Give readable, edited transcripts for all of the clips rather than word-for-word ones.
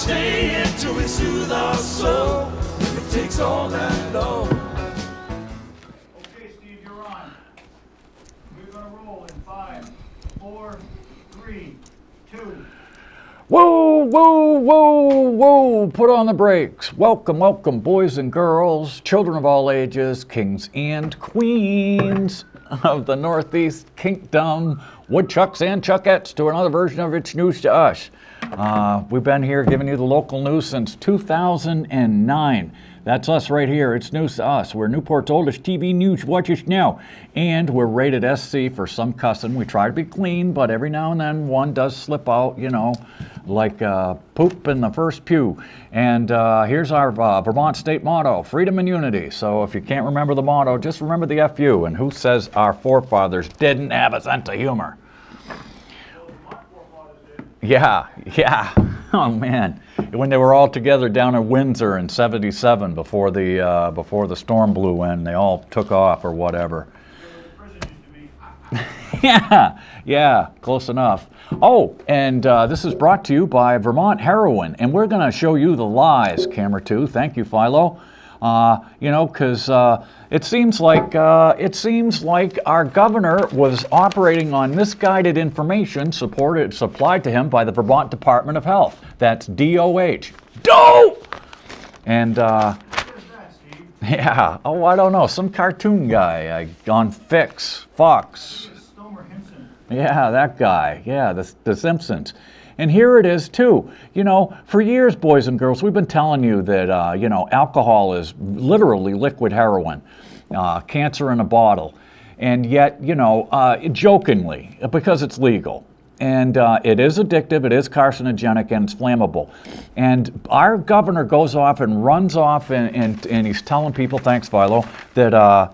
stay until we soothe our soul. If it takes all that long. Okay, Steve, you're on. We're going to roll in 5, 4, 3, 2. Whoa, whoa, whoa, whoa, put on the brakes. Welcome, welcome, boys and girls, children of all ages, kings and queens of the Northeast Kingdom, woodchucks and chuckettes, to another version of It's News to Us. We've been here giving you the local news since 2009. That's us right here. It's News to Us. We're Newport's oldest TV news. Watch us now. And we're rated SC for some cussing. We try to be clean, but every now and then one does slip out, you know, like poop in the first pew. And here's our Vermont state motto, freedom and unity. So if you can't remember the motto, just remember the FU. And who says our forefathers didn't have a sense of humor? Yeah. Oh man, when they were all together down in Windsor in '77 before the storm blew in, they all took off or whatever. Yeah, close enough. Oh, and this is brought to you by Vermont Heroin, and we're going to show you the lies. Camera 2, thank you, Philo. You know, because it seems like our governor was operating on misguided information supplied to him by the Vermont Department of Health. That's DOH. Dope! And yeah, oh, I don't know, some cartoon guy on Fox. Yeah, that guy. Yeah, the Simpsons. And here it is, too. You know, for years, boys and girls, we've been telling you that, you know, alcohol is literally liquid heroin, cancer in a bottle. And yet, you know, jokingly, because it's legal. And it is addictive, it is carcinogenic, and it's flammable. And our governor goes off and runs off, and he's telling people, thanks, Philo, that...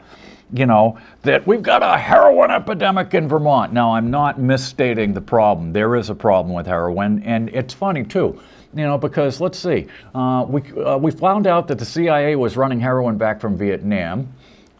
you know, that we've got a heroin epidemic in Vermont. Now, I'm not misstating the problem. There is a problem with heroin, and it's funny, too. You know, because, let's see, we found out that the CIA was running heroin back from Vietnam.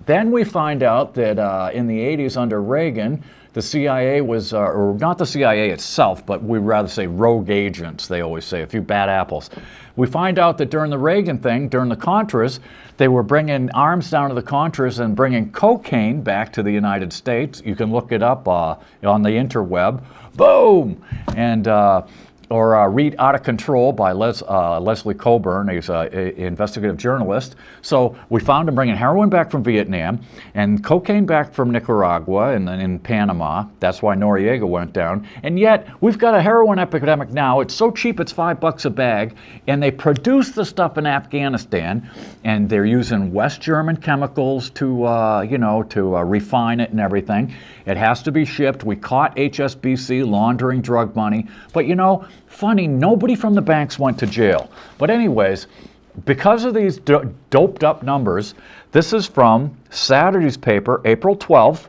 Then we find out that in the 80s under Reagan, the CIA was, or not the CIA itself, but we'd rather say rogue agents, they always say, a few bad apples. We find out that during the Reagan thing, during the Contras, they were bringing arms down to the Contras and bringing cocaine back to the United States. You can look it up on the interweb. Boom! And or read Out of Control by Leslie Coburn. He's an investigative journalist. So we found him bringing heroin back from Vietnam and cocaine back from Nicaragua and then in Panama. That's why Noriega went down. And yet we've got a heroin epidemic now. It's so cheap, it's $5 a bag. And they produce the stuff in Afghanistan, and they're using West German chemicals to, you know, to refine it and everything. It has to be shipped. We caught HSBC laundering drug money. But, you know, funny, nobody from the banks went to jail. But anyways, because of these doped up numbers, this is from Saturday's paper, April 12th.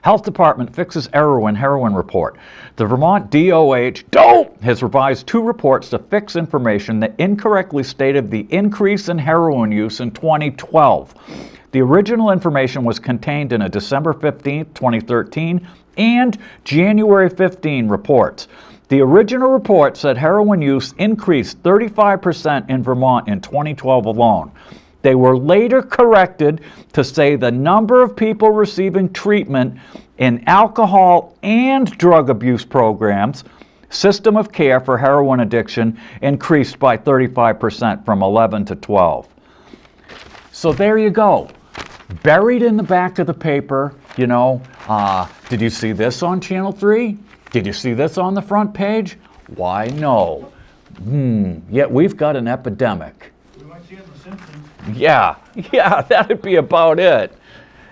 Health Department fixes heroin report. The Vermont DOH has revised 2 reports to fix information that incorrectly stated the increase in heroin use in 2012. The original information was contained in a December 15, 2013 and January 15 reports. The original report said heroin use increased 35% in Vermont in 2012 alone. They were later corrected to say the number of people receiving treatment in alcohol and drug abuse programs, system of care for heroin addiction, increased by 35% from 11 to 12. So there you go. Buried in the back of the paper, you know, did you see this on Channel 3? Did you see this on the front page? Why, no. Yet we've got an epidemic. We might see it in The Simpsons. Yeah, that'd be about it.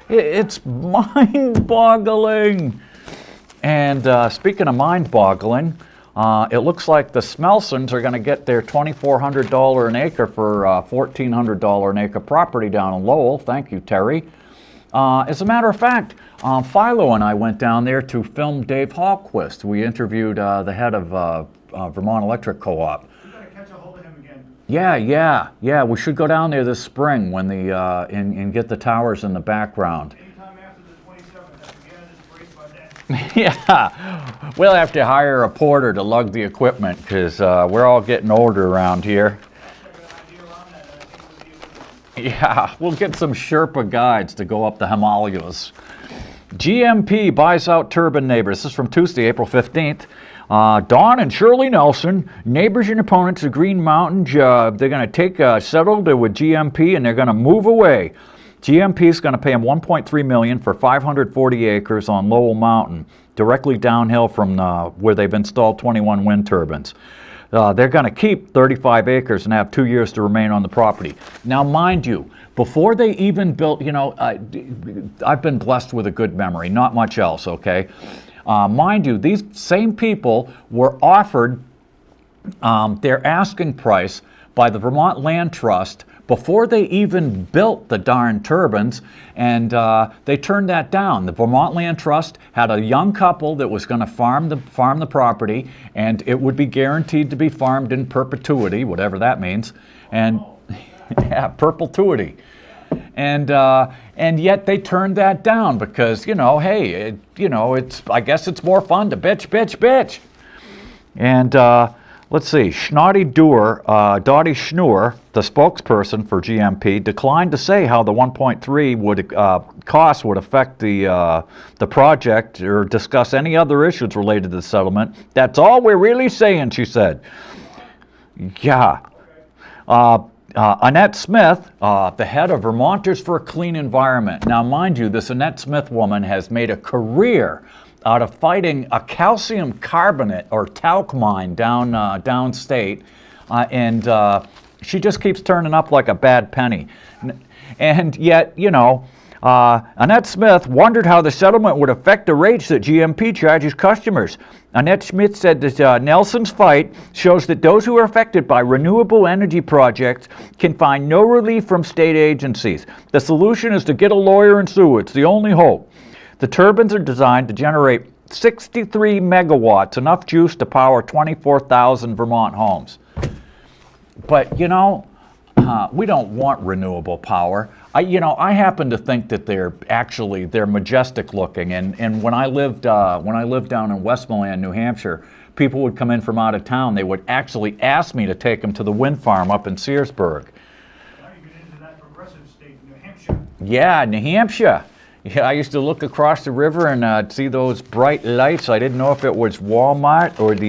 It's mind-boggling. And speaking of mind-boggling, it looks like the Smelsons are going to get their $2,400 an acre for $1,400 an acre property down in Lowell. Thank you, Terry. As a matter of fact, Philo and I went down there to film Dave Hallquist. We interviewed the head of Vermont Electric Co-op. We got to catch a hold of him again. Yeah. We should go down there this spring when and get the towers in the background. Anytime after the 27th, that's the end of this race by Yeah, we'll have to hire a porter to lug the equipment because we're all getting older around here. Yeah, we'll get some Sherpa guides to go up the Himalayas. GMP buys out turbine neighbors. This is from Tuesday, April 15th. Don and Shirley Nelson, neighbors and opponents of Green Mountain, they're going to take settled with GMP and they're going to move away. GMP is going to pay them $1.3 million for 540 acres on Lowell Mountain, directly downhill from where they've installed 21 wind turbines. They're going to keep 35 acres and have 2 years to remain on the property. Now, mind you, before they even built, you know, I've been blessed with a good memory, not much else, okay? Mind you, these same people were offered their asking price by the Vermont Land Trust before they even built the darn turbines, and they turned that down. The Vermont Land Trust had a young couple that was going to farm the property, and it would be guaranteed to be farmed in perpetuity, whatever that means, and yeah, perpetuity. And yet they turned that down because, you know, hey, I guess it's more fun to bitch. And let's see, Dottie Schnur, the spokesperson for GMP, declined to say how the 1.3 cost would affect the project or discuss any other issues related to the settlement. That's all we're really saying, she said. Yeah. Annette Smith, the head of Vermonters for a Clean Environment. Now, mind you, this Annette Smith woman has made a career out of fighting a calcium carbonate or talc mine downstate, and she just keeps turning up like a bad penny. And yet, you know, Annette Smith wondered how the settlement would affect the rates that GMP charges customers. Annette Smith said that Nelson's fight shows that those who are affected by renewable energy projects can find no relief from state agencies. The solution is to get a lawyer and sue. It's the only hope. The turbines are designed to generate 63 megawatts, enough juice to power 24,000 Vermont homes. But, you know, we don't want renewable power. I happen to think that they're majestic looking. And when I lived down in Westmoreland, New Hampshire, people would come in from out of town. They would actually ask me to take them to the wind farm up in Searsburg. Now you get into that progressive state, New Hampshire. Yeah, New Hampshire. Yeah, I used to look across the river and see those bright lights. I didn't know if it was Walmart or if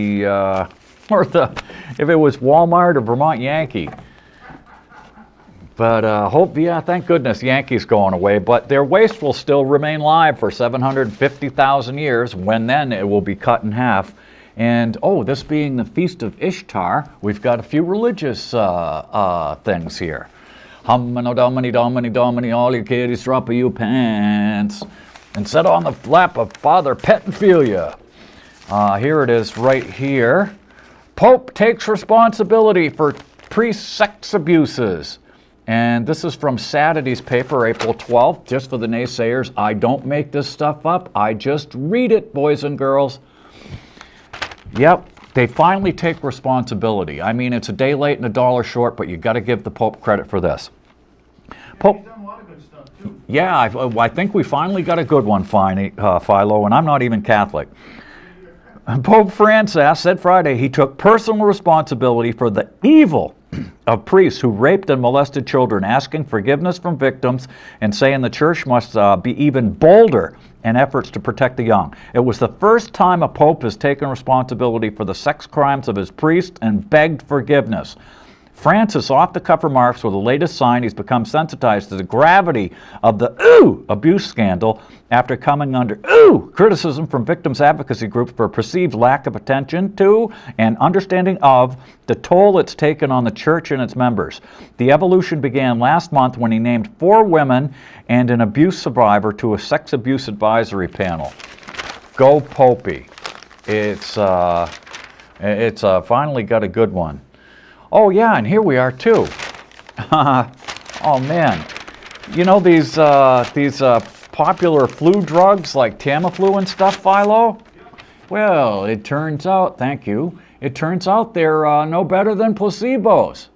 it was Walmart or Vermont Yankee. But thank goodness Yankees going away. But their waste will still remain live for 750,000 years. When then it will be cut in half. And this being the Feast of Ishtar, we've got a few religious things here. Humano domini domini domini, all you kiddies drop of you pants, and set on the lap of Father Pettenfilia. Here it is right here. Pope takes responsibility for priest sex abuses. And this is from Saturday's paper, April 12th, just for the naysayers. I don't make this stuff up. I just read it, boys and girls. Yep, they finally take responsibility. I mean, it's a day late and a dollar short, but you got to give the Pope credit for this. Pope, He's done a lot of good stuff, too. yeah, I think we finally got a good one, Philo, and I'm not even Catholic. Pope Francis said Friday he took personal responsibility for the evil of priests who raped and molested children, asking forgiveness from victims and saying the church must be even bolder in efforts to protect the young. It was the first time a pope has taken responsibility for the sex crimes of his priest and begged forgiveness. Francis' off-the-cuff remarks were the latest sign he's become sensitized to the gravity of the abuse scandal after coming under criticism from victims' advocacy groups for a perceived lack of attention to and understanding of the toll it's taken on the church and its members. The evolution began last month when he named 4 women and an abuse survivor to a sex abuse advisory panel. Go Popey. It's finally got a good one. Oh yeah, and here we are too. Oh man, you know these popular flu drugs like Tamiflu and stuff, Philo? Well, it turns out, thank you. It turns out they're no better than placebos.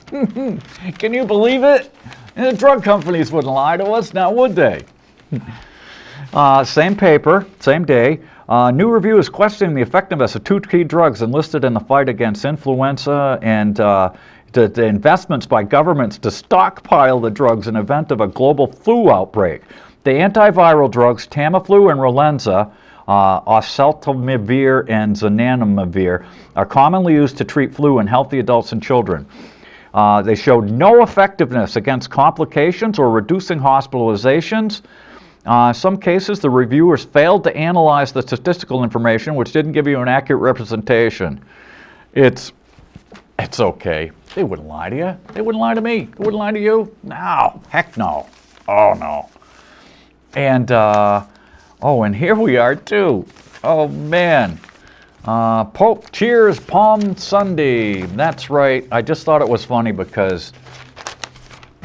Can you believe it? And the drug companies wouldn't lie to us, now would they? Same paper, same day. New review is questioning the effectiveness of two key drugs enlisted in the fight against influenza and the investments by governments to stockpile the drugs in event of a global flu outbreak. The antiviral drugs Tamiflu and Relenza, oseltamivir and zanamivir, are commonly used to treat flu in healthy adults and children. They showed no effectiveness against complications or reducing hospitalizations. In some cases, the reviewers failed to analyze the statistical information, which didn't give you an accurate representation. It's okay. They wouldn't lie to you. They wouldn't lie to me. They wouldn't lie to you. No. Heck no. Oh, no. And, and here we are, too. Oh, man. Pope cheers Palm Sunday. That's right. I just thought it was funny because,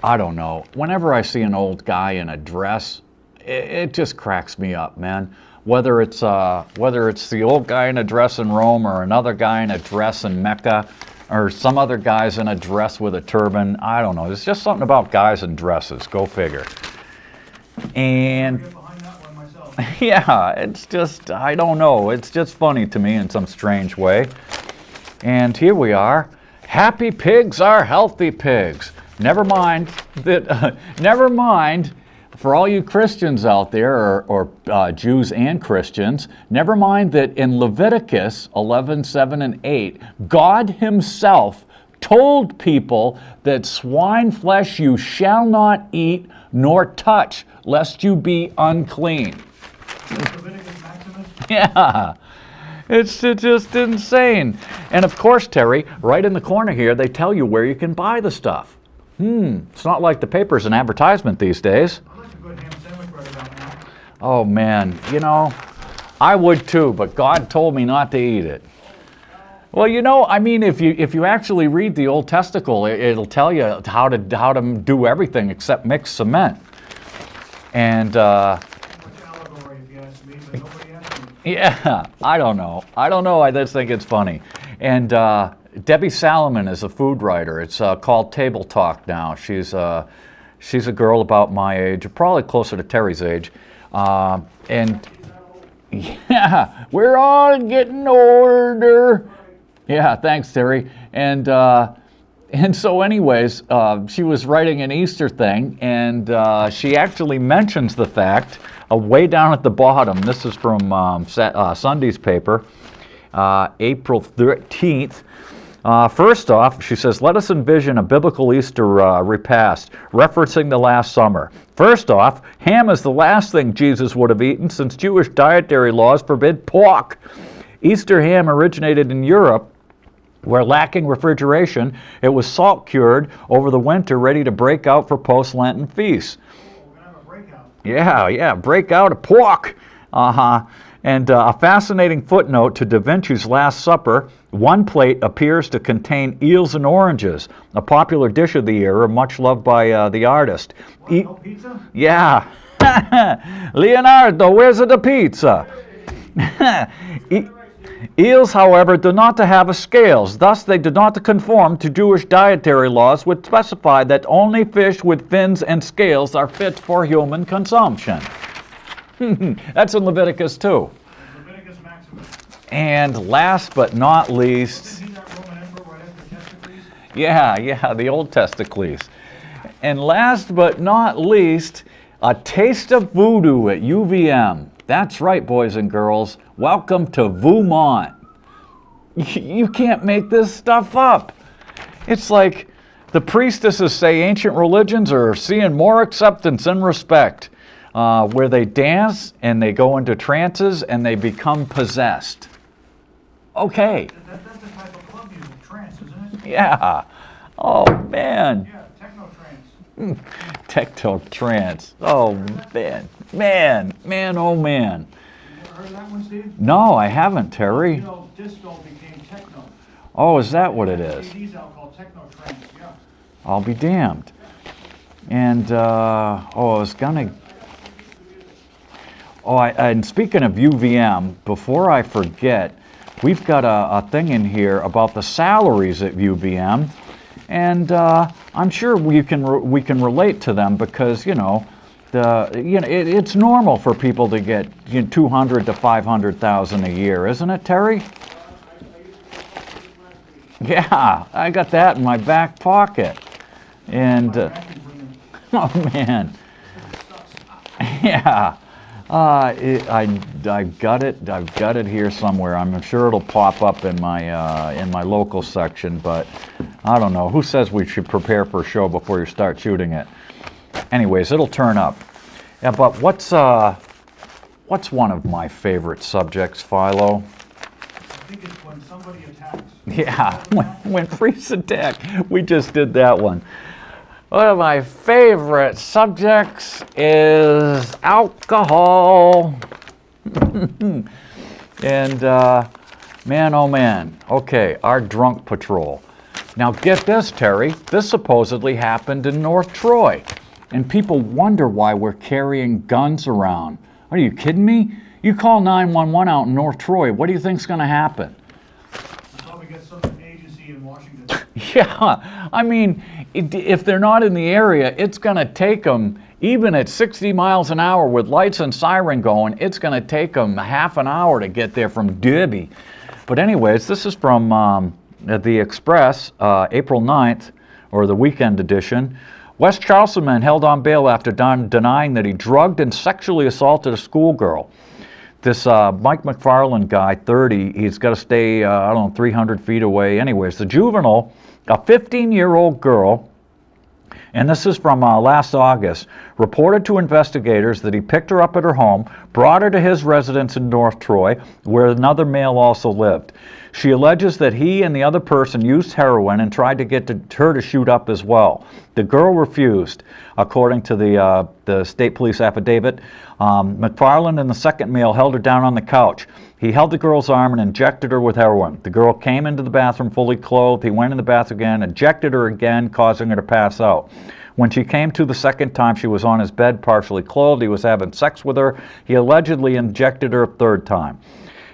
I don't know, whenever I see an old guy in a dress, it just cracks me up, man. Whether it's the old guy in a dress in Rome or another guy in a dress in Mecca or some other guys in a dress with a turban, I don't know. There's just something about guys in dresses. Go figure. And yeah, it's just, I don't know. It's just funny to me in some strange way. And here we are. Happy pigs are healthy pigs. Never mind that. Never mind. For all you Christians out there, or Jews and Christians, never mind that in Leviticus 11, 7, and 8, God himself told people that swine flesh you shall not eat nor touch, lest you be unclean. Leviticus Maximus? Yeah. It's just insane. And of course, Terry, right in the corner here, they tell you where you can buy the stuff. It's not like the paper's an advertisement these days. I'd like a good ham sandwich right about now. Oh man, you know, I would too, but God told me not to eat it. Well, you know, I mean, if you actually read the Old Testicle, it'll tell you how to do everything except mix cement. And Much allegory, if you ask me, but nobody asked me. yeah, I don't know. I just think it's funny. And Debbie Salomon is a food writer. It's called Table Talk now. She's a girl about my age, probably closer to Terry's age. And yeah, we're all getting older. Yeah, thanks, Terry. And so anyways, she was writing an Easter thing, and she actually mentions the fact, way down at the bottom, this is from Sunday's paper, April 13th. First off, she says, let us envision a biblical Easter repast, referencing the last summer. First off, ham is the last thing Jesus would have eaten, since Jewish dietary laws forbid pork. Easter ham originated in Europe, where lacking refrigeration, it was salt cured over the winter, ready to break out for post-Lenten feasts. We're going to have a breakout. Yeah, break out a pork. And a fascinating footnote to Da Vinci's Last Supper, one plate appears to contain eels and oranges, a popular dish of the era, much loved by the artist. What, no pizza? Yeah. Leonardo, where's the pizza? Eels, however, do not have scales. Thus, they do not conform to Jewish dietary laws, which specify that only fish with fins and scales are fit for human consumption. That's in Leviticus too. Leviticus Maximus. And last but not least, Isn't he that Roman emperor right after Testicles? yeah, the Old Testicles. And last but not least, a taste of voodoo at UVM. That's right, boys and girls. Welcome to Vermont. You can't make this stuff up. It's like the priestesses say ancient religions are seeing more acceptance and respect, where they dance and they go into trances and they become possessed. Okay. That's the type of club music, trance, isn't it? Yeah. Oh, man. Yeah, techno trance. Techno trance. Oh, man. Oh, man. You ever heard of that one, Steve? No, I haven't, Terry. You know, disco became techno. Oh, is that what it is? CDs out called techno trance, yeah. I'll be damned. And, I was gonna... and speaking of UVM, before I forget, we've got a thing in here about the salaries at UVM, and I'm sure we can relate to them because, you know, it's normal for people to get 200 to 500,000 a year, isn't it, Terry? Yeah, I got that in my back pocket. And oh man, yeah, I've got it. I've got it here somewhere. I'm sure it'll pop up in my local section, but I don't know. Who says we should prepare for a show before you start shooting it? Anyways, it'll turn up. Yeah, but what's one of my favorite subjects, Philo? I think it's when somebody attacks. Yeah, when priests attack. We just did that one. One of my favorite subjects is alcohol. And man, oh man. Okay, our drunk patrol. Now get this, Terry. This supposedly happened in North Troy. And people wonder why we're carrying guns around. Are you kidding me? You call 911 out in North Troy, what do you think's going to happen? Probably get some agency in Washington. Yeah, I mean, if they're not in the area, it's going to take them, even at 60 miles an hour with lights and siren going, it's going to take them a half an hour to get there from Derby. But anyways, this is from the Express, April 9th, or the weekend edition. West Charleston man held on bail after denying that he drugged and sexually assaulted a schoolgirl. This Mike McFarland guy, 30, he's got to stay, 300 feet away. Anyways, the juvenile, a 15-year-old girl, and this is from last August, reported to investigators that he picked her up at her home, brought her to his residence in North Troy, where another male also lived. She alleges that he and the other person used heroin and tried to get her to shoot up as well. The girl refused, according to the state police affidavit. McFarland and the second male held her down on the couch. He held the girl's arm and injected her with heroin. The girl came into the bathroom fully clothed. He went in the bathroom again, injected her again, causing her to pass out. When she came to the second time, she was on his bed, partially clothed. He was having sex with her. He allegedly injected her a third time.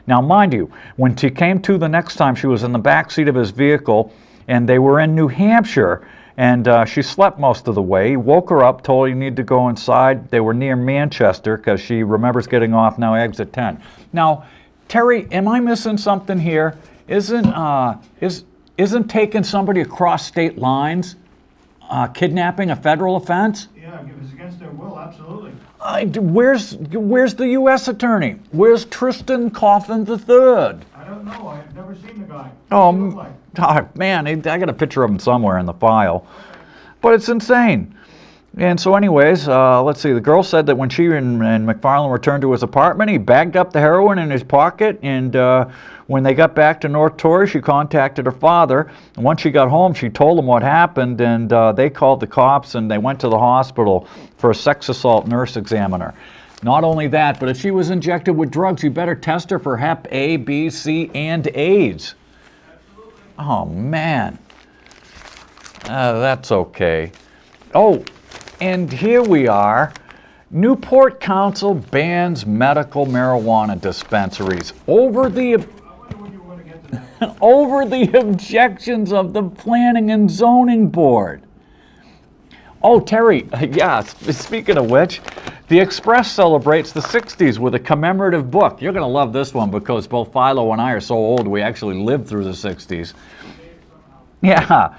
Now, mind you, when she came to the next time, she was in the back seat of his vehicle, and they were in New Hampshire, and she slept most of the way. He woke her up, told her you need to go inside. They were near Manchester, because she remembers getting off now exit 10. Now, Terry, am I missing something here? Isn't taking somebody across state lines kidnapping a federal offense? Yeah, if it's against their will, absolutely. Where's the U.S. attorney? Where's Tristan Coffin III? I don't know. I've never seen the guy. Oh, man, I got a picture of him somewhere in the file. But it's insane. And so anyways, let's see. The girl said that when she and McFarland returned to his apartment, he bagged up the heroin in his pocket, and when they got back to North Troy, she contacted her father. And once she got home, she told him what happened, and they called the cops, and they went to the hospital for a sex assault nurse examiner. Not only that, but if she was injected with drugs, you better test her for Hep A, B, C, and AIDS. Absolutely. Oh, man. That's okay. Oh, and here we are. Newport Council bans medical marijuana dispensaries over the over the objections of the Planning and Zoning Board. Oh, Terry, yeah, speaking of which, the Express celebrates the 60s with a commemorative book. You're going to love this one because both Philo and I are so old we actually lived through the 60s. Yeah.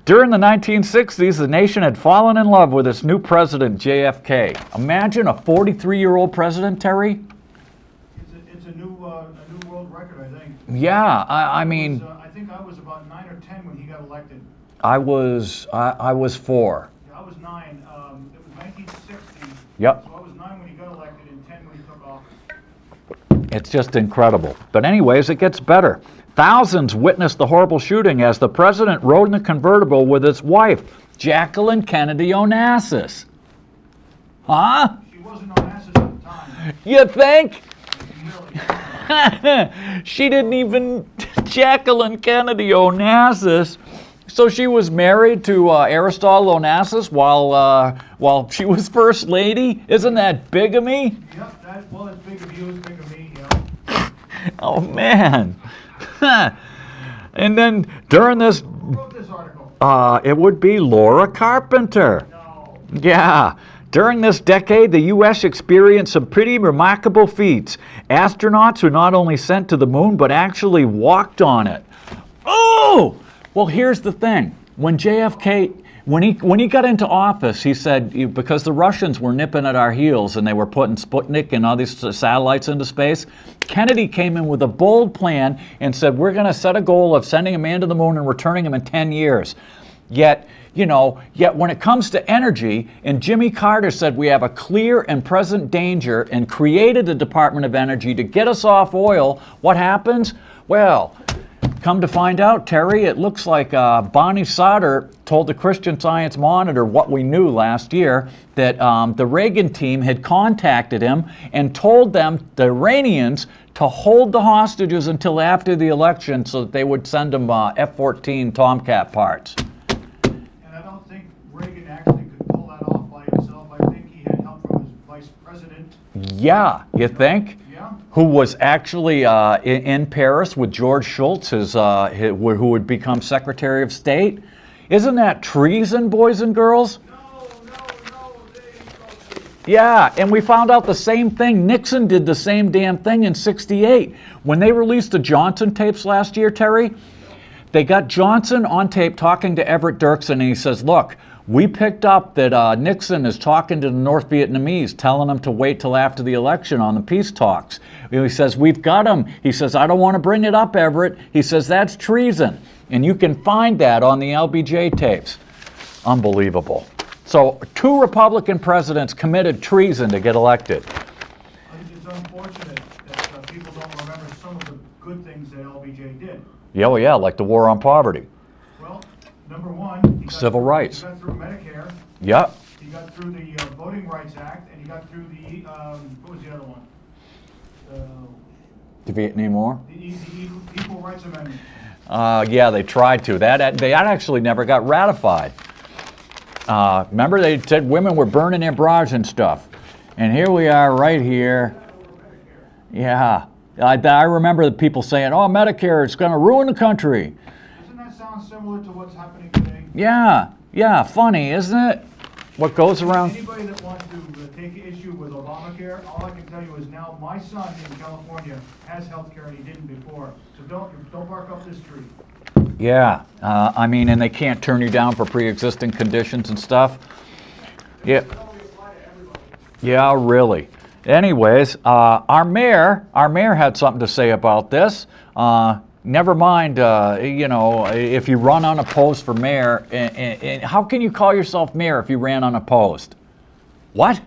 During the 1960s, the nation had fallen in love with its new president, JFK. Imagine a 43-year-old president, Terry. It's a new world record, I think. Yeah, I mean... I think I was about 9 or 10 when he got elected. I was 4. Yeah, I was 9. It was 1960. Yep. So I was 9 when he got elected and 10 when he took office. It's just incredible. But anyways, it gets better. Thousands witnessed the horrible shooting as the president rode in the convertible with his wife, Jacqueline Kennedy Onassis. Huh? She wasn't Onassis at the time. You think? Really? She didn't even... Jacqueline Kennedy Onassis. So she was married to Aristotle Onassis while she was first lady? Isn't that bigamy? Yep, well, it's big of you, it's big of me, yeah. Oh, man. And then during this... Who wrote this article? It would be Laura Carpenter. No. Yeah. During this decade, the U.S. experienced some pretty remarkable feats. Astronauts were not only sent to the moon, but actually walked on it. Oh! Well, here's the thing. When JFK, when he got into office, he said, because the Russians were nipping at our heels and they were putting Sputnik and all these satellites into space, Kennedy came in with a bold plan and said, we're going to set a goal of sending a man to the moon and returning him in 10 years. Yet when it comes to energy, and Jimmy Carter said we have a clear and present danger and created the Department of Energy to get us off oil, what happens? Well, come to find out, Terry, it looks like Bonnie Sauter told the Christian Science Monitor what we knew last year, that the Reagan team had contacted him and told them, the Iranians, to hold the hostages until after the election so that they would send them F-14 Tomcat parts. And I don't think Reagan actually could pull that off by himself. I think he had help from his vice president. Yeah, you think? Yeah. Who was actually in Paris with George Shultz, who would become Secretary of State. Isn't that treason, boys and girls? No, they ain't go to. Yeah, and we found out the same thing. Nixon did the same damn thing in '68. When they released the Johnson tapes last year, Terry, they got Johnson on tape talking to Everett Dirksen, and he says, look, we picked up that Nixon is talking to the North Vietnamese, telling them to wait till after the election on the peace talks. He says, we've got him. He says, I don't want to bring it up, Everett. He says, that's treason. And you can find that on the LBJ tapes. Unbelievable. So 2 Republican presidents committed treason to get elected. I think it's unfortunate that people don't remember some of the good things that LBJ did. Yeah, well, yeah, like the war on poverty. Well, number one, he got Civil rights. He got through Medicare. Yep. He got through the Voting Rights Act, and he got through the, what was the other one? The Vietnam War? The Equal Rights Amendment. Yeah, they tried to. That actually never got ratified. Remember, they said women were burning their bras and stuff. And here we are right here. Yeah. I remember the people saying, oh, Medicare, it's going to ruin the country. Doesn't that sound similar to what's happening today? Yeah, funny, isn't it? What goes around? Anybody that wants to take issue with Obamacare, all I can tell you is now my son in California has health care and he didn't before. So don't bark up this tree. Yeah, I mean, and they can't turn you down for pre-existing conditions and stuff. Yeah. Yeah, really. Anyways, our mayor had something to say about this. Never mind, if you run unopposed for mayor, and how can you call yourself mayor if you ran unopposed? What?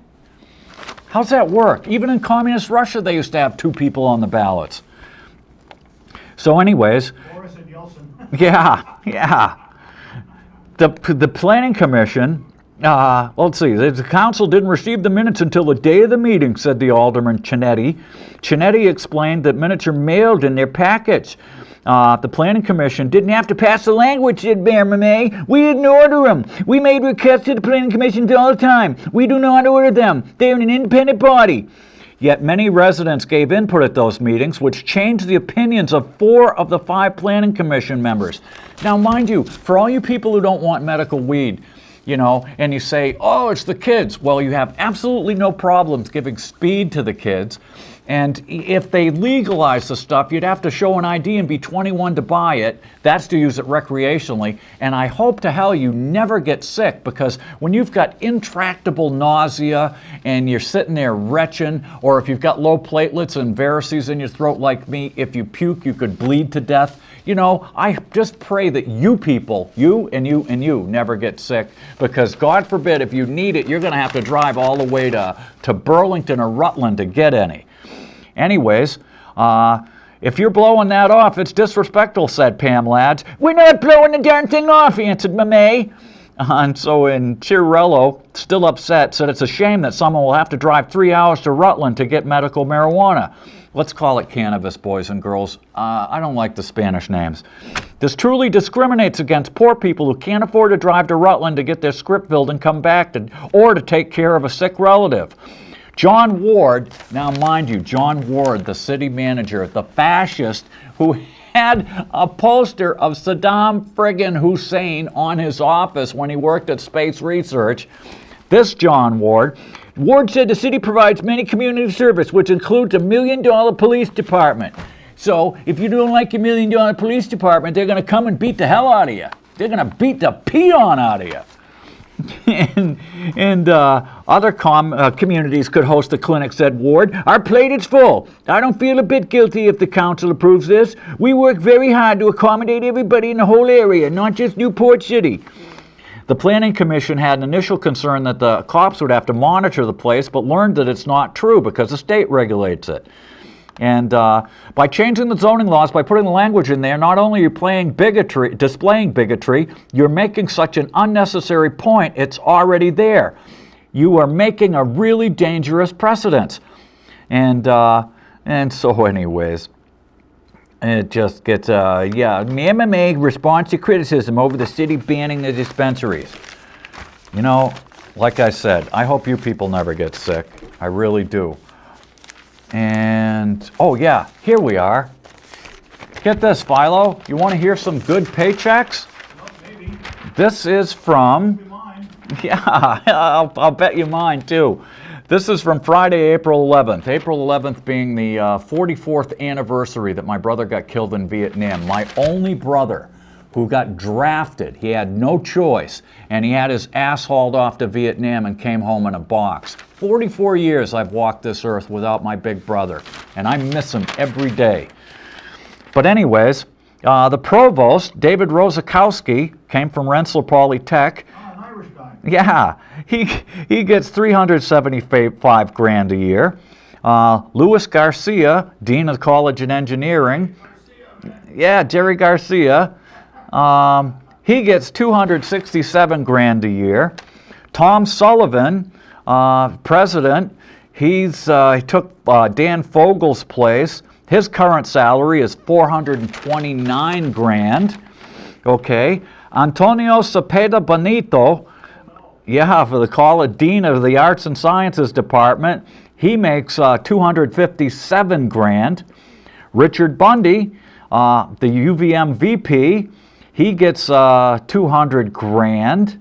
How's that work? Even in communist Russia, they used to have 2 people on the ballots. So anyways, Boris and Yeltsin. yeah. The Planning Commission, let's see, the council didn't receive the minutes until the day of the meeting, said the Alderman Chinetti. Chinetti explained that minutes are mailed in their package. The Planning Commission didn't have to pass the language, said Mayor Mamay. We didn't order them. We made requests to the Planning Commission all the time. We do not order them. They are an independent body. Yet many residents gave input at those meetings, which changed the opinions of 4 of the 5 Planning Commission members. Now, mind you, for all you people who don't want medical weed, and you say, oh, it's the kids. Well, you have absolutely no problems giving speed to the kids. And if they legalize the stuff, you'd have to show an ID and be 21 to buy it. That's to use it recreationally. And I hope to hell you never get sick, because when you've got intractable nausea and you're sitting there retching, or if you've got low platelets and varices in your throat like me, if you puke, you could bleed to death. I just pray that you people, you and you and you, never get sick, because God forbid, if you need it, you're going to have to drive all the way to Burlington or Rutland to get any. Anyways, if you're blowing that off, it's disrespectful, said Pam Lads. We're not blowing the darn thing off, answered Mamay. And so Chiarello, still upset, said it's a shame that someone will have to drive 3 hours to Rutland to get medical marijuana. Let's call it cannabis, boys and girls. I don't like the Spanish names. This truly discriminates against poor people who can't afford to drive to Rutland to get their script filled and come back or to take care of a sick relative. John Ward, now mind you, John Ward, the city manager, the fascist who had a poster of Saddam friggin' Hussein on his office when he worked at Space Research. This John Ward. Ward said the city provides many community service, which includes a $1 million police department. So if you don't like your $1 million police department, they're going to come and beat the hell out of you. They're going to beat the peon out of you. and other communities could host a clinic, said Ward. Our plate is full. I don't feel a bit guilty if the council approves this. We work very hard to accommodate everybody in the whole area, not just Newport City. The Planning Commission had an initial concern that the cops would have to monitor the place, but learned that it's not true because the state regulates it. And by changing the zoning laws, by putting the language in there, not only are you displaying bigotry, you're making such an unnecessary point, it's already there. You are making a really dangerous precedent. And so anyways, it just gets, MMA responds to criticism over the city banning the dispensaries. You know, like I said, I hope you people never get sick. I really do. And, oh yeah, here we are. Get this, Philo. You want to hear some good paychecks? Well, maybe. This is from, Be mine. yeah, I'll bet you mine too. This is from Friday, April 11th. April 11th being the 44th anniversary that my brother got killed in Vietnam. My only brother who got drafted. He had no choice, and he had his ass hauled off to Vietnam and came home in a box. 44 years I've walked this earth without my big brother, and I miss him every day. But anyways, the provost, David Rosakowski, came from Rensselaer Polytech. Oh, an Irish guy. Yeah, he gets $375 grand a year. Louis Garcia, Dean of the College of Engineering. Yeah, Jerry Garcia. He gets $267 grand a year. Tom Sullivan, president, he took Dan Fogel's place. His current salary is $429 grand. Okay. Antonio Cepeda Bonito, yeah, for the college dean of the Arts and Sciences Department, he makes $257 grand. Richard Bundy, the UVM VP, he gets 200 grand.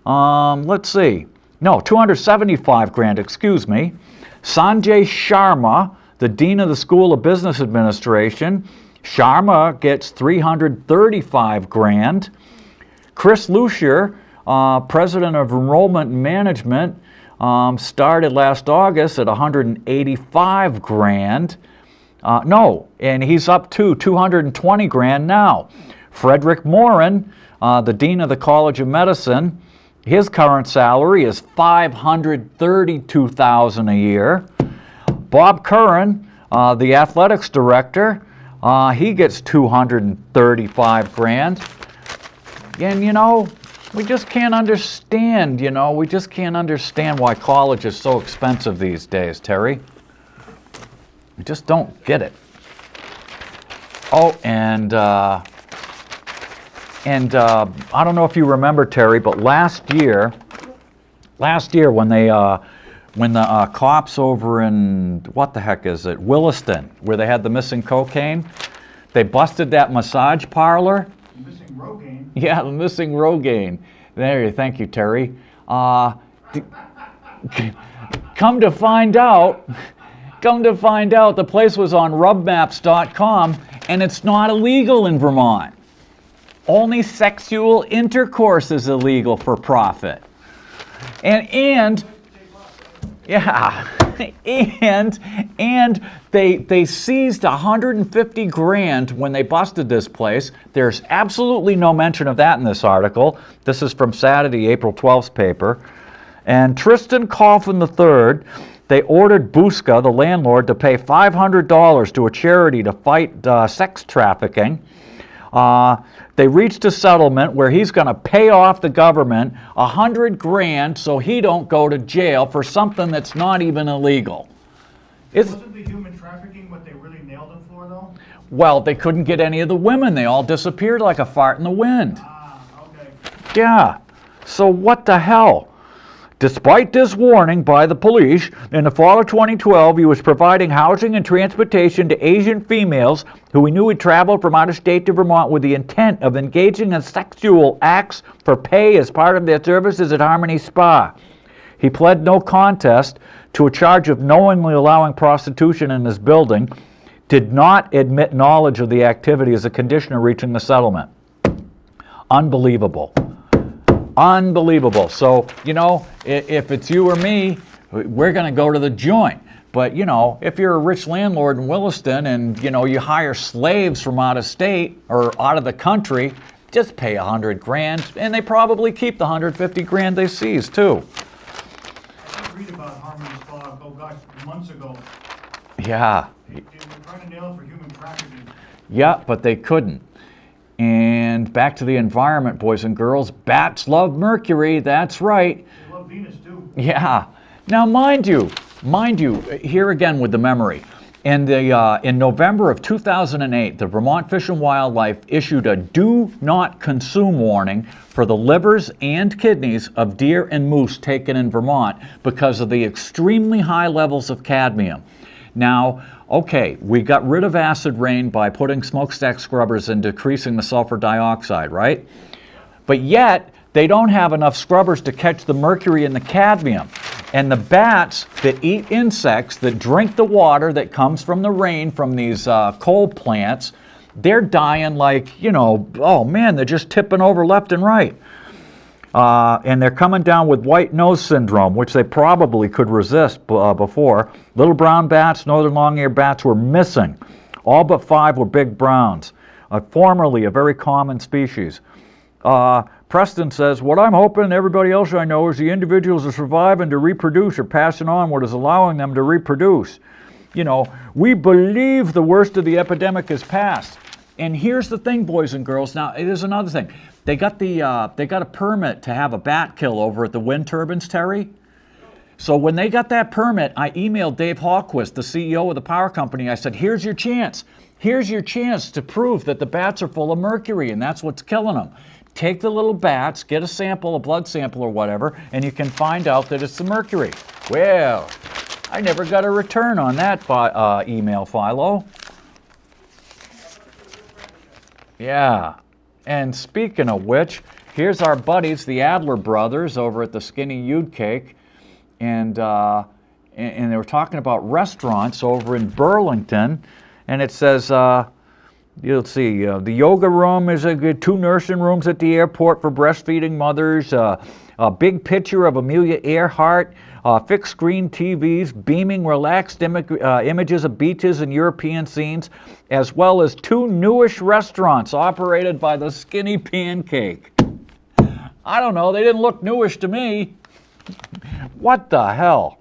Let's see. No, 275 grand, excuse me. Sanjay Sharma, the Dean of the School of Business Administration, Sharma gets 335 grand. Chris Lucier, President of Enrollment and Management, started last August at 185 grand. And he's up to 220 grand now. Frederick Morin, the Dean of the College of Medicine, his current salary is $532,000 a year. Bob Curran, the athletics director, he gets 235 grand. And you know, we just can't understand, we just can't understand why college is so expensive these days, Terry. We just don't get it. Oh, and I don't know if you remember, Terry, but last year when the cops over in, what the heck is it, Williston, where they had the missing cocaine, they busted that massage parlor. Missing Rogaine. Yeah, the missing Rogaine. There, thank you, Terry. Come to find out, the place was on rubmaps.com, and it's not illegal in Vermont. Only sexual intercourse is illegal for profit. And they seized 150 grand when they busted this place. There's absolutely no mention of that in this article. This is from Saturday, April 12th paper. And Tristan Coffin III, they ordered Busca, the landlord, to pay $500 to a charity to fight sex trafficking. They reached a settlement where he's going to pay off the government 100 grand so he don't go to jail for something that's not even illegal. Wasn't the human trafficking what they really nailed him for, though? Well, they couldn't get any of the women. They all disappeared like a fart in the wind. Ah, okay. Yeah. So what the hell? Despite this warning by the police, in the fall of 2012, he was providing housing and transportation to Asian females who he knew had traveled from out of state to Vermont with the intent of engaging in sexual acts for pay as part of their services at Harmony Spa. He pled no contest to a charge of knowingly allowing prostitution in his building, did not admit knowledge of the activity as a condition of reaching the settlement. Unbelievable. Unbelievable. So, you know, if it's you or me, we're going to go to the joint. But, you know, if you're a rich landlord in Williston and, you know, you hire slaves from out of state or out of the country, just pay $100 grand, and they probably keep the $150 grand they seize, too. I did read about Harmony Spa, oh gosh, months ago. Yeah. They were trying to nail it for human trafficking. Yeah, but they couldn't. And back to the environment, boys and girls. Bats love mercury, that's right. They love Venus, too. Yeah. Now, mind you, here again with the memory. In November of 2008, the Vermont Fish and Wildlife issued a do not consume warning for the livers and kidneys of deer and moose taken in Vermont because of the extremely high levels of cadmium. Now, okay, we got rid of acid rain by putting smokestack scrubbers and decreasing the sulfur dioxide, right? But yet, they don't have enough scrubbers to catch the mercury and the cadmium. And the bats that eat insects, that drink the water that comes from the rain from these coal plants, they're dying like, you know, oh man, they're just tipping over left and right. And they're coming down with white nose syndrome, which they probably could resist before. Little brown bats, northern long-eared bats were missing. All but 5 were big browns, formerly a very common species. Preston says, what I'm hoping everybody else I know is the individuals that survive and to reproduce are passing on what is allowing them to reproduce. You know, we believe the worst of the epidemic is past. And here's the thing, boys and girls. Now, there's another thing. They got a permit to have a bat kill over at the wind turbines, Terry. So when they got that permit, I emailed Dave Hawquist, the CEO of the power company. I said, here's your chance. Here's your chance to prove that the bats are full of mercury, and that's what's killing them. Take the little bats, get a sample, a blood sample or whatever, and you can find out that it's the mercury. Well, I never got a return on that email, Philo. Yeah. And speaking of which, here's our buddies, the Adler brothers, over at the Skinny You'd Cake. And they were talking about restaurants over in Burlington. And it says, you'll see, the yoga room is a good 2 nursing rooms at the airport for breastfeeding mothers, a big picture of Amelia Earhart, fixed screen TVs, beaming relaxed images of beaches and European scenes, as well as 2 newish restaurants operated by the Skinny Pancake. I don't know, they didn't look newish to me. What the hell?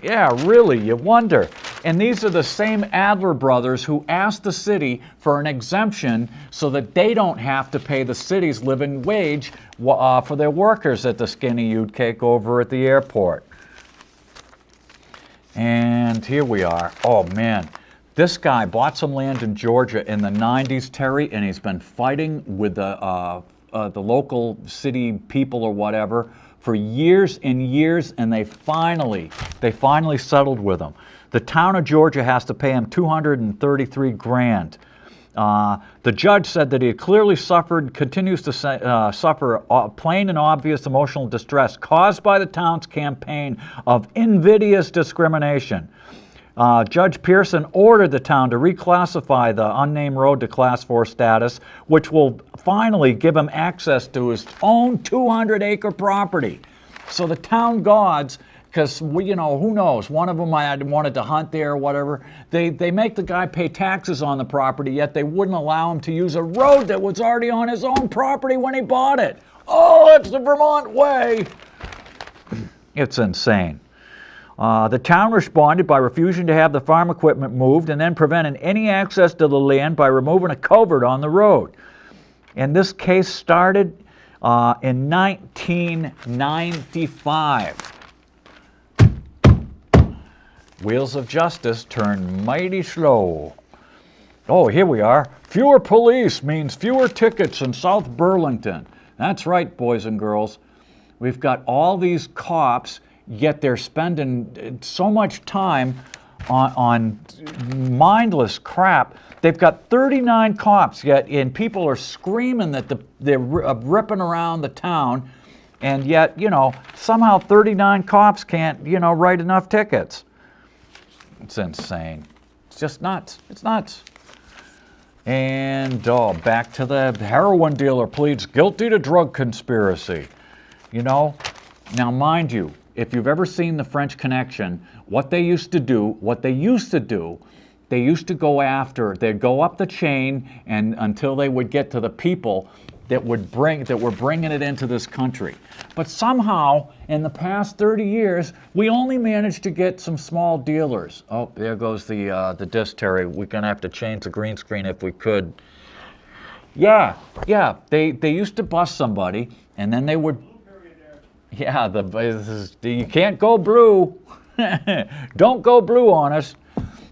Yeah, really, you wonder. And these are the same Adler brothers who asked the city for an exemption so that they don't have to pay the city's living wage for their workers at the Skinny You'd Cake over at the airport. And here we are. Oh, man. This guy bought some land in Georgia in the 90s, Terry, and he's been fighting with the local city people or whatever for years and years, and they finally settled with him. The town of Georgia has to pay him $233 grand. The judge said that he had clearly continues to suffer plain and obvious emotional distress caused by the town's campaign of invidious discrimination. Judge Pearson ordered the town to reclassify the unnamed road to Class 4 status, which will finally give him access to his own 200-acre property. So the town gods, because, you know, who knows, one of them had wanted to hunt there or whatever, they make the guy pay taxes on the property, yet they wouldn't allow him to use a road that was already on his own property when he bought it. Oh, it's the Vermont way. It's insane. The town responded by refusing to have the farm equipment moved and then preventing any access to the land by removing a culvert on the road. And this case started in 1995. Wheels of justice turn mighty slow. Oh, here we are. Fewer police means fewer tickets in South Burlington. That's right, boys and girls. We've got all these cops, yet they're spending so much time on mindless crap. They've got 39 cops, yet and people are screaming that they're ripping around the town. And yet, you know, somehow 39 cops can't, you know, write enough tickets. It's insane. It's just nuts. It's nuts. And back to the heroin dealer pleads guilty to drug conspiracy. You know, now mind you, if you've ever seen The French Connection, what they used to do, they used to go after, they'd go up the chain and until they would get to the people that were bringing it into this country. But somehow, in the past 30 years, we only managed to get some small dealers. Oh, there goes the disc, Terry. We're gonna have to change the green screen if we could. Yeah, they used to bust somebody, and then they would. Yeah, you can't go blue. Don't go blue on us.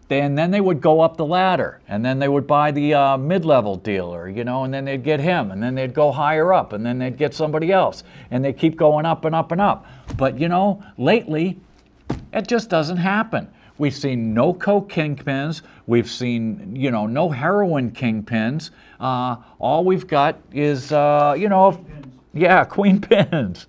And then they would go up the ladder, and then they would buy the mid-level dealer, you know, and then they'd get him, and then they'd go higher up, and then they'd get somebody else, and they keep going up and up and up. But, you know, lately, it just doesn't happen. We've seen no coke kingpins. We've seen, you know, no heroin kingpins. All we've got is, you know, yeah, queen pins.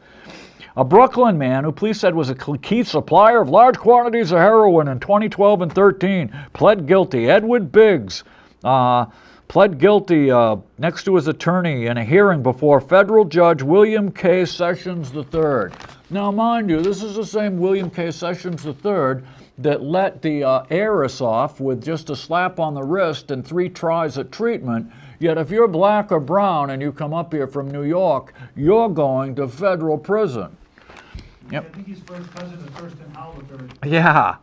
A Brooklyn man who police said was a key supplier of large quantities of heroin in 2012 and 13 pled guilty. Edward Biggs pled guilty next to his attorney in a hearing before federal judge William K. Sessions III. Now, mind you, this is the same William K. Sessions III that let the heiress off with just a slap on the wrist and 3 tries at treatment. Yet if you're black or brown and you come up here from New York, you're going to federal prison. Yep. I think he's first cousin to Thurston Howell III. Yeah,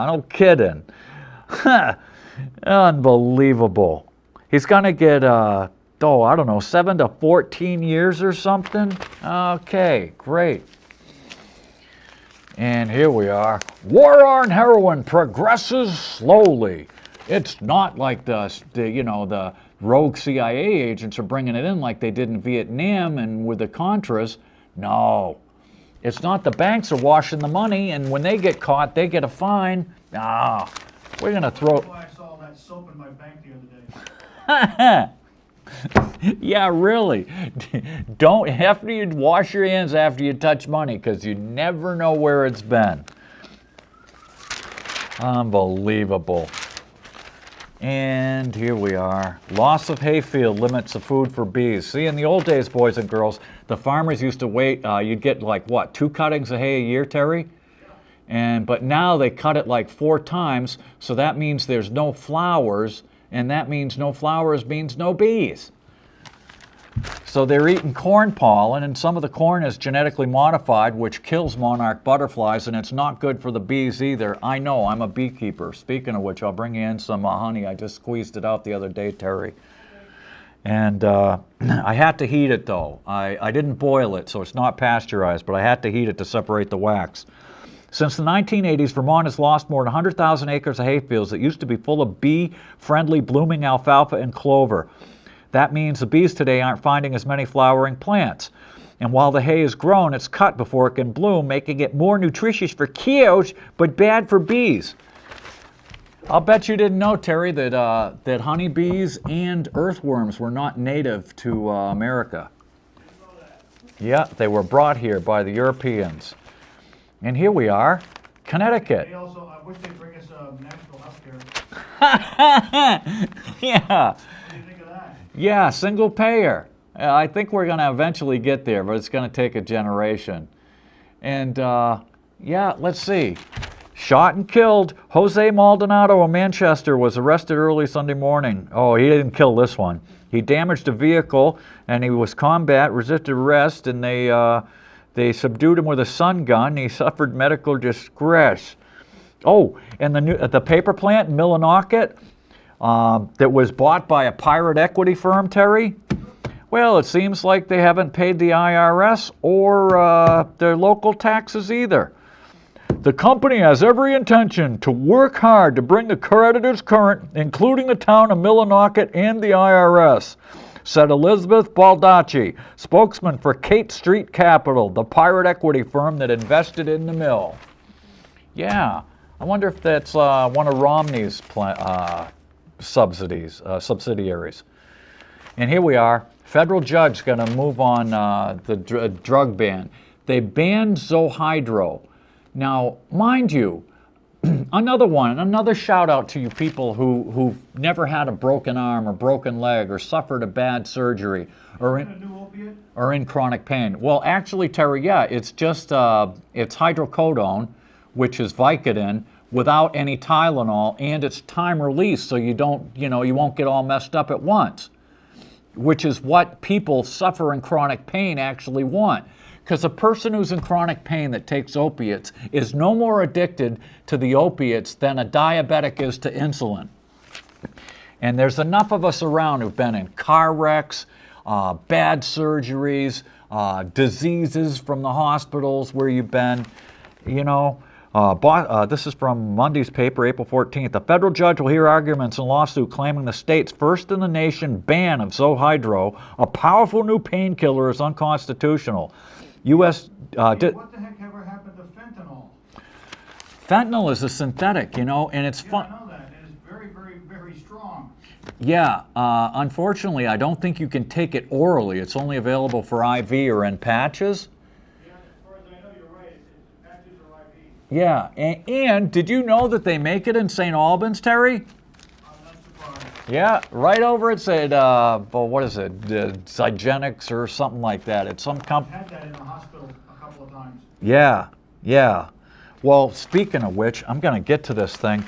no kidding. Unbelievable. He's going to get, I don't know, 7 to 14 years or something. Okay, great. And here we are. War on heroin progresses slowly. It's not like the rogue CIA agents are bringing it in like they did in Vietnam and with the Contras. No. It's not the banks are washing the money, and when they get caught, they get a fine. We're going to throw... That's why I saw that soap in my bank the other day. Yeah, really. Don't after you wash your hands after you touch money, because you never know where it's been. Unbelievable. And here we are. Loss of hayfield limits the food for bees. See, in the old days, boys and girls, the farmers used to wait. You'd get like what, 2 cuttings of hay a year, Terry? But now they cut it like 4 times, so that means there's no flowers, and that means no flowers means no bees. So they're eating corn pollen, and some of the corn is genetically modified, which kills monarch butterflies, and it's not good for the bees either. I know, I'm a beekeeper. Speaking of which, I'll bring you in some honey. I just squeezed it out the other day, Terry. And I had to heat it, though. I didn't boil it, so it's not pasteurized, but I had to heat it to separate the wax. Since the 1980s, Vermont has lost more than 100,000 acres of hayfields that used to be full of bee-friendly blooming alfalfa and clover. That means the bees today aren't finding as many flowering plants. And while the hay is grown, it's cut before it can bloom, making it more nutritious for cows, but bad for bees. I'll bet you didn't know, Terry, that honeybees and earthworms were not native to America. Yeah, they were brought here by the Europeans. And here we are, Connecticut. They also, I wish they'd bring us national health care. Yeah. What do you think of that? Yeah, single payer. I think we're going to eventually get there, but it's going to take a generation. And yeah, let's see. Shot and killed. Jose Maldonado of Manchester was arrested early Sunday morning. Oh, he didn't kill this one. He damaged a vehicle, and he was combat, resisted arrest, and they subdued him with a stun gun. He suffered medical distress. Oh, and the paper plant in Millinocket that was bought by a pirate equity firm, Terry? Well, it seems like they haven't paid the IRS or their local taxes either. The company has every intention to work hard to bring the creditors current, including the town of Millinocket and the IRS, said Elizabeth Baldacci, spokesman for Kate Street Capital, the pirate equity firm that invested in the mill. Yeah, I wonder if that's one of Romney's subsidiaries. And here we are. Federal judge going to move on the drug ban. They banned Zohydro. Now, mind you, another shout out to you people who've never had a broken arm or broken leg or suffered a bad surgery or in chronic pain. Well, actually, Terry, yeah, it's just it's hydrocodone, which is Vicodin, without any Tylenol, and it's time release, so you won't get all messed up at once, which is what people suffering chronic pain actually want. Because a person who's in chronic pain that takes opiates is no more addicted to the opiates than a diabetic is to insulin. And there's enough of us around who've been in car wrecks, bad surgeries, diseases from the hospitals where you've been, this is from Monday's paper, April 14th. A federal judge will hear arguments in a lawsuit claiming the state's first-in-the-nation ban of Zohydro, a powerful new painkiller, is unconstitutional. What the heck ever happened to fentanyl? Fentanyl is a synthetic, and it's fun. I know that. It is very, very, very strong. Yeah, unfortunately, I don't think you can take it orally. It's only available for IV or in patches. Yeah, as far as I know, you're right. It's patches or IV. Yeah, and did you know that they make it in St. Albans, Terry? I'm not surprised. Yeah, right over it said, what is it, Zygenics or something like that. It's some company. I've had that in the hospital a couple of times. Yeah, yeah. Well, speaking of which, I'm going to get to this thing.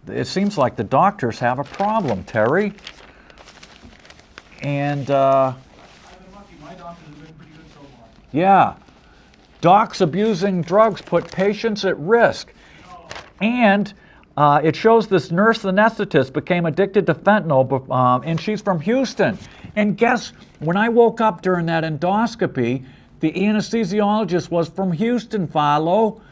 It seems like the doctors have a problem, Terry. And, I've been lucky. My doctors have been pretty good so far. yeah, docs abusing drugs put patients at risk. No. And it shows this nurse anesthetist became addicted to fentanyl, and she's from Houston. And guess, when I woke up during that endoscopy, the anesthesiologist was from Houston, Philo.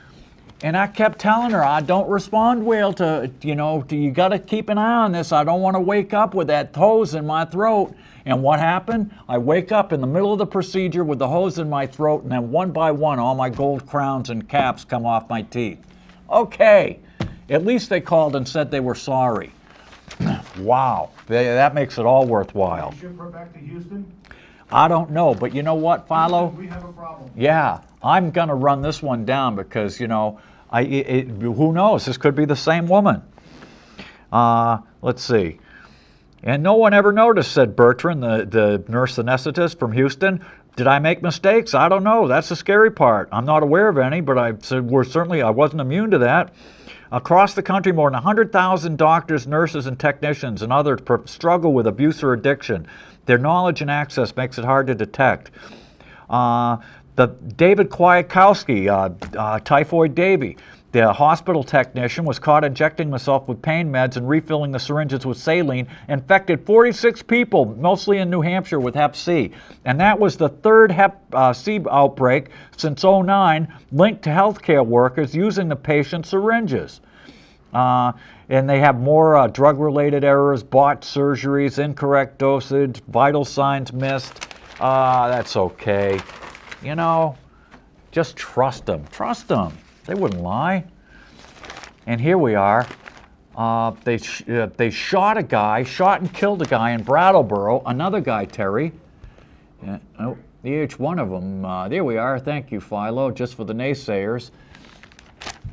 And I kept telling her, I don't respond well to, you got to keep an eye on this. I don't want to wake up with that hose in my throat. And what happened? I wake up in the middle of the procedure with the hose in my throat, and then one by one, all my gold crowns and caps come off my teeth. Okay. At least they called and said they were sorry. Wow. That makes it all worthwhile. Ship her back to Houston? I don't know, but you know what, Philo? We have a problem. Yeah, I'm going to run this one down because, who knows? This could be the same woman. Let's see. And no one ever noticed, said Bertrand, the nurse anesthetist from Houston. Did I make mistakes? I don't know. That's the scary part. I'm not aware of any, but I wasn't immune to that. Across the country, more than 100,000 doctors, nurses, and technicians and others struggle with abuse or addiction. Their knowledge and access makes it hard to detect. The David Kwiatkowski, Typhoid Davy, the hospital technician, was caught injecting himself with pain meds and refilling the syringes with saline, infected 46 people, mostly in New Hampshire, with Hep C. And that was the third Hep C outbreak since '09 linked to healthcare workers using the patient's syringes. And they have more drug-related errors, botched surgeries, incorrect dosage, vital signs missed. That's okay. Just trust them. Trust them. They wouldn't lie. And here we are. They shot and killed a guy in Brattleboro. Another guy, Terry. Each one of them. There we are. Thank you, Philo, just for the naysayers.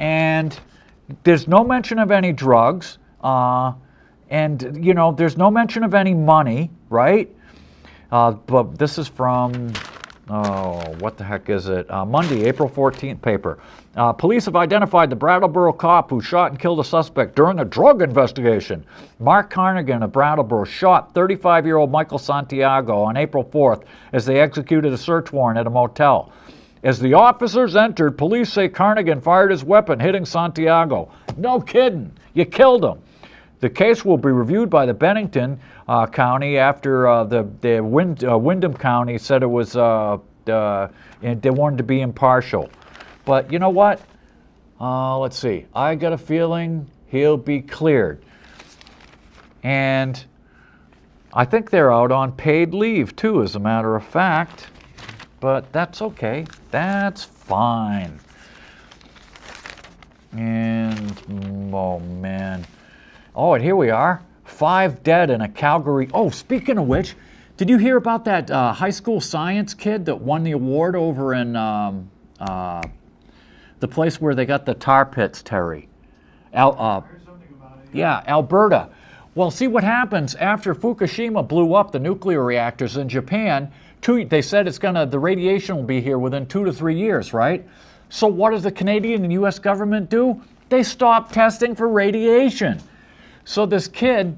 And there's no mention of any drugs. And, there's no mention of any money, right? But this is from... what the heck is it? Monday, April 14th paper. Police have identified the Brattleboro cop who shot and killed a suspect during a drug investigation. Mark Carnigan of Brattleboro shot 35-year-old Michael Santiago on April 4th as they executed a search warrant at a motel. As the officers entered, police say Carnigan fired his weapon, hitting Santiago. No kidding. You killed him. The case will be reviewed by the Bennington County after the Windham County said it was they wanted to be impartial. But you know what? Let's see. I got a feeling he'll be cleared. And I think they're out on paid leave too, as a matter of fact. But that's okay. That's fine. And oh man. Oh, and here we are. 5 dead in a Calgary. Oh, speaking of which, Did you hear about that high school science kid that won the award over in the place where they got the tar pits, Terry? I heard something about it. Yeah, Alberta. Well, see what happens after Fukushima blew up the nuclear reactors in Japan. They said the radiation will be here within 2 to 3 years, right? So what does the Canadian and U.S. government do? They stop testing for radiation. So this kid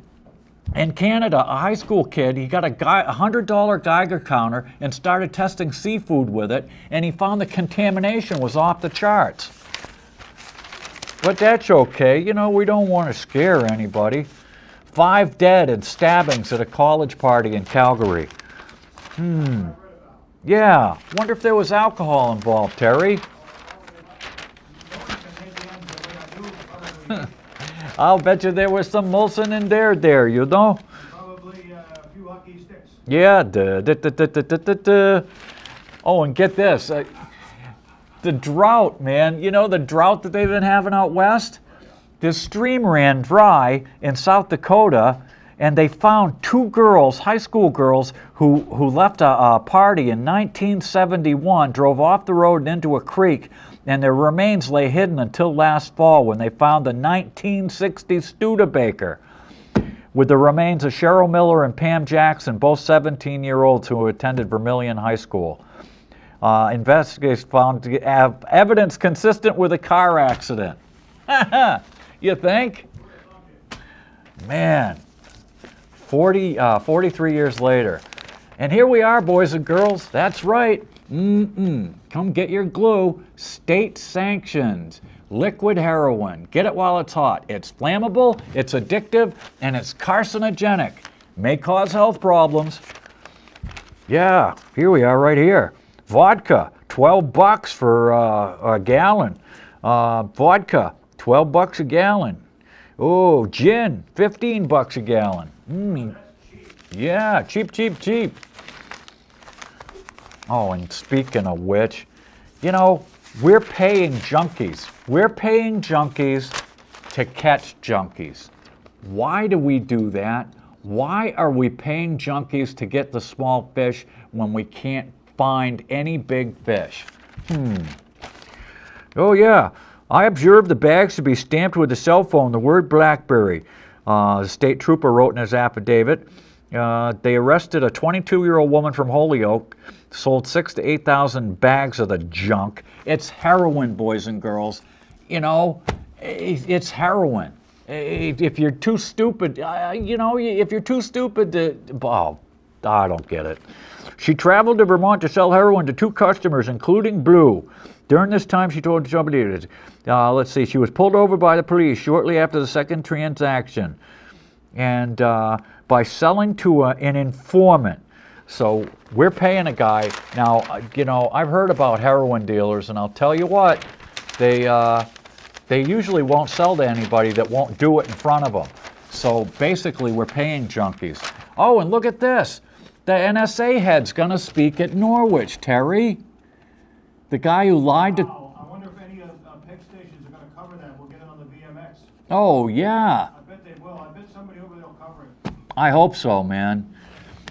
in Canada, a high school kid, he got a $100 Geiger counter and started testing seafood with it, and he found the contamination was off the charts. But that's okay. You know, we don't want to scare anybody. 5 dead in stabbings at a college party in Calgary. Yeah, wonder if there was alcohol involved, Terry. I'll bet you there was some Molson in there, you know? Probably a few hockey sticks. Yeah. Oh, and get this. The drought, man. You know the drought that they've been having out west? This stream ran dry in South Dakota, and they found 2 girls, high school girls, who left a party in 1971, drove off the road and into a creek, and their remains lay hidden until last fall when they found the 1960 Studebaker with the remains of Cheryl Miller and Pam Jackson, both 17-year-olds who attended Vermilion High School. Investigators found to have evidence consistent with a car accident. You think? Man, 43 years later. And here we are, boys and girls. That's right. Come get your glue. State sanctioned liquid heroin. Get it while it's hot. It's flammable, it's addictive, and it's carcinogenic. May cause health problems. Yeah, here we are right here. Vodka, $12 for a gallon. Vodka, $12 a gallon. Oh, gin, $15 a gallon. Yeah, cheap. Oh, and speaking of which, you know, we're paying junkies. We're paying junkies to catch junkies. Why do we do that? Why are we paying junkies to get the small fish when we can't find any big fish? Oh, yeah. I observed the bags to be stamped with a cell phone, the word BlackBerry. The state trooper wrote in his affidavit. They arrested a 22-year-old woman from Holyoke, sold 6,000 to 8,000 bags of the junk. It's heroin, boys and girls. You know, it's heroin. If you're too stupid, if you're too stupid to, I don't get it. She traveled to Vermont to sell heroin to 2 customers, including Blue. During this time, she told somebody, let's see, she was pulled over by the police shortly after the second transaction. And by selling to an informant. So we're paying a guy. Now, you know, I've heard about heroin dealers, and I'll tell you what, they usually won't sell to anybody that won't do it in front of them. So basically, we're paying junkies. Oh, and look at this. The NSA head's going to speak at Norwich, Terry. The guy who lied to... I wonder if any of PEG stations are going to cover that. We'll get it on the VMX. Oh, yeah. I bet they will. I bet somebody over there will cover it. I hope so, man.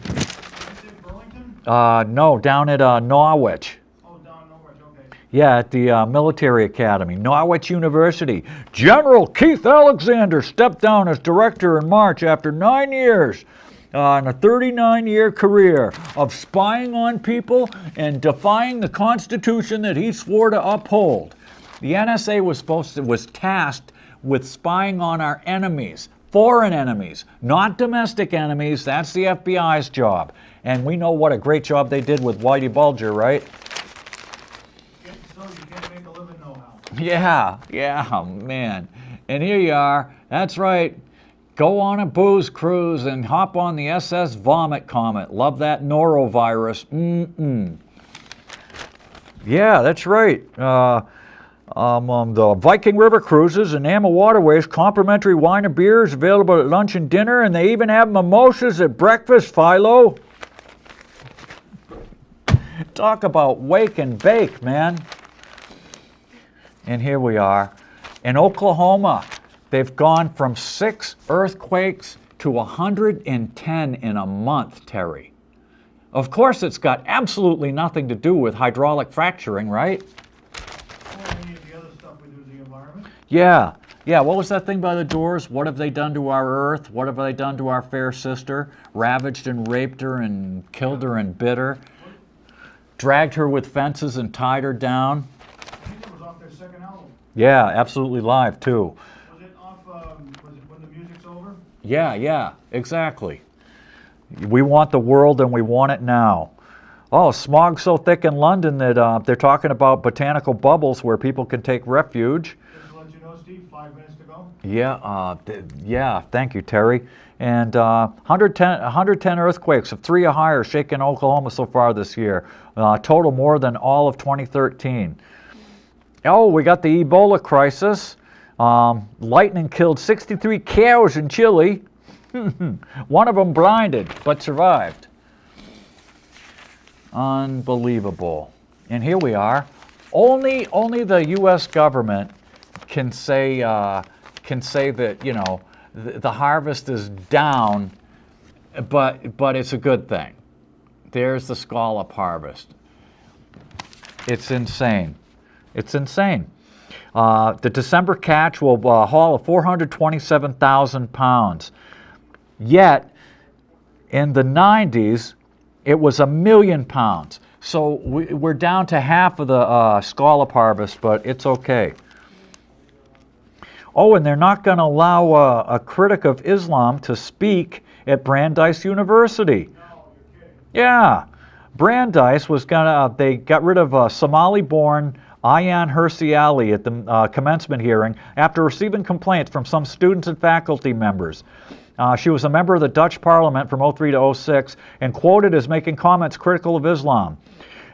Did you say Burlington? No, down at Norwich. Oh, down Norwich, okay. Yeah, at the military academy, Norwich University. General Keith Alexander stepped down as director in March after 9 years. In a 39-year career of spying on people and defying the Constitution that he swore to uphold. The NSA was tasked with spying on our enemies, foreign enemies, not domestic enemies. That's the FBI's job. And we know what a great job they did with Whitey Bulger, right? So you can't make a living no-how. Yeah, man. And here you are. That's right. Go on a booze cruise and hop on the SS Vomit Comet. Love that norovirus. Yeah, that's right. The Viking River Cruises and Ammo Waterways, complimentary wine and beers available at lunch and dinner, and they even have mimosas at breakfast, Philo. Talk about wake and bake, man. And here we are in Oklahoma. They've gone from 6 earthquakes to 110 in a month, Terry. Of course, it's got absolutely nothing to do with hydraulic fracturing, right? Or any of the other stuff we do to the environment. Yeah. Yeah, what was that thing by the Doors? What have they done to our earth? What have they done to our fair sister? Ravaged and raped her and killed her and bit her. Dragged her with fences and tied her down. I think it was off their second album. Yeah, absolutely live, too. Was it off, was it When the Music's Over? Yeah, exactly. We want the world and we want it now. Oh, smog's so thick in London that they're talking about botanical bubbles where people can take refuge. Just to let you know, Steve, 5 minutes to go. Yeah, thank you, Terry. And 110 earthquakes of 3 or higher shaking Oklahoma so far this year. Total more than all of 2013. Oh, we got the Ebola crisis. Lightning killed 63 cows in Chile. One of them blinded, but survived. Unbelievable. And here we are. Only the U.S. government can say that, you know, the harvest is down, but it's a good thing. There's the scallop harvest. It's insane. It's insane. The December catch will haul 427,000 pounds. Yet, in the 90s, it was 1 million pounds. So we're down to half of the scallop harvest, but it's okay. Oh, and they're not going to allow a critic of Islam to speak at Brandeis University. Yeah, Brandeis was they got rid of Somali-born Ayan Hirsi Ali at the commencement hearing after receiving complaints from some students and faculty members. She was a member of the Dutch Parliament from 03 to 06 and quoted as making comments critical of Islam.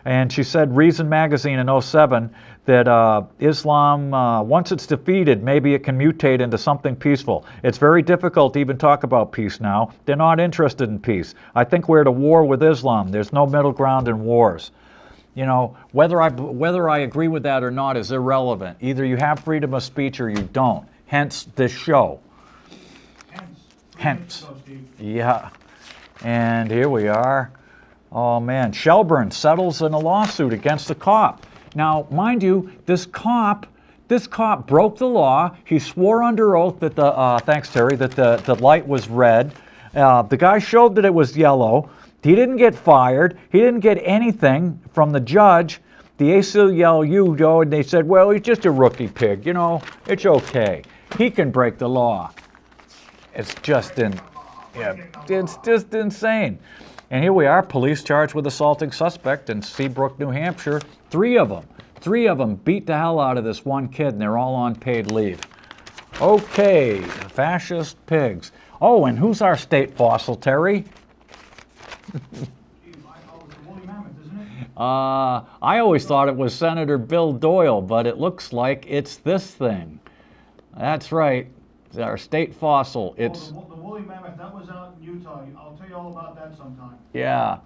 And she said, Reason magazine in 07, that Islam, once it's defeated, maybe it can mutate into something peaceful. It's very difficult to even talk about peace now. They're not interested in peace. I think we're at a war with Islam. There's no middle ground in wars. You know, whether I agree with that or not is irrelevant. Either you have freedom of speech or you don't. Hence this show. Hence. Yeah. And here we are. Oh, man. Shelburne settles in a lawsuit against the cop. Now, mind you, this cop broke the law. He swore under oath that thanks, Terry, that the light was red. The guy showed that it was yellow. He didn't get fired. He didn't get anything from the judge. The ACLU, though, and they said, well, he's just a rookie pig. You know, it's okay. He can break the law. It's just it's just insane. And here we are, police charged with assaulting suspect in Seabrook, New Hampshire. 3 of them beat the hell out of this one kid, and they're all on paid leave. Okay, fascist pigs. Oh, and who's our state fossil, Terry? I always thought it was Senator Bill Doyle, but it looks like it's this thing. That's right. Our state fossil. It's the woolly mammoth, that was out in Utah. I'll tell you all about that sometime. Yeah,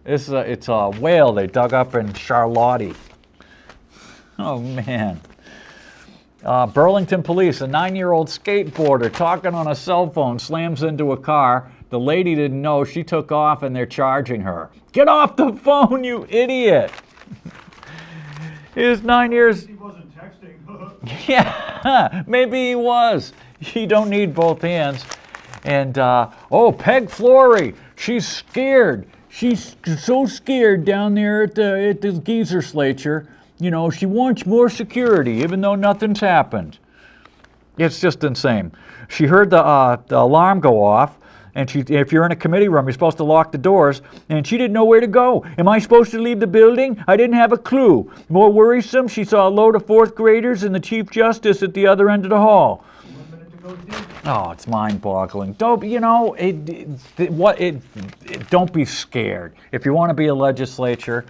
it's a whale they dug up in Charlotte. Oh man. Burlington police, a 9-year-old skateboarder talking on a cell phone slams into a car. The lady didn't know. She took off and they're charging her. Get off the phone, you idiot! He's 9 years. He wasn't texting. Yeah, maybe he was. You don't need both hands. And, Peg Flory, she's scared. She's so scared down there at the geezer slature. You know, she wants more security, even though nothing's happened. It's just insane. She heard the alarm go off, and if you're in a committee room, you're supposed to lock the doors, and she didn't know where to go. Am I supposed to leave the building? I didn't have a clue. More worrisome, she saw a load of 4th graders and the Chief Justice at the other end of the hall. Oh, it's mind-boggling. Don't don't be scared. If you want to be a legislature.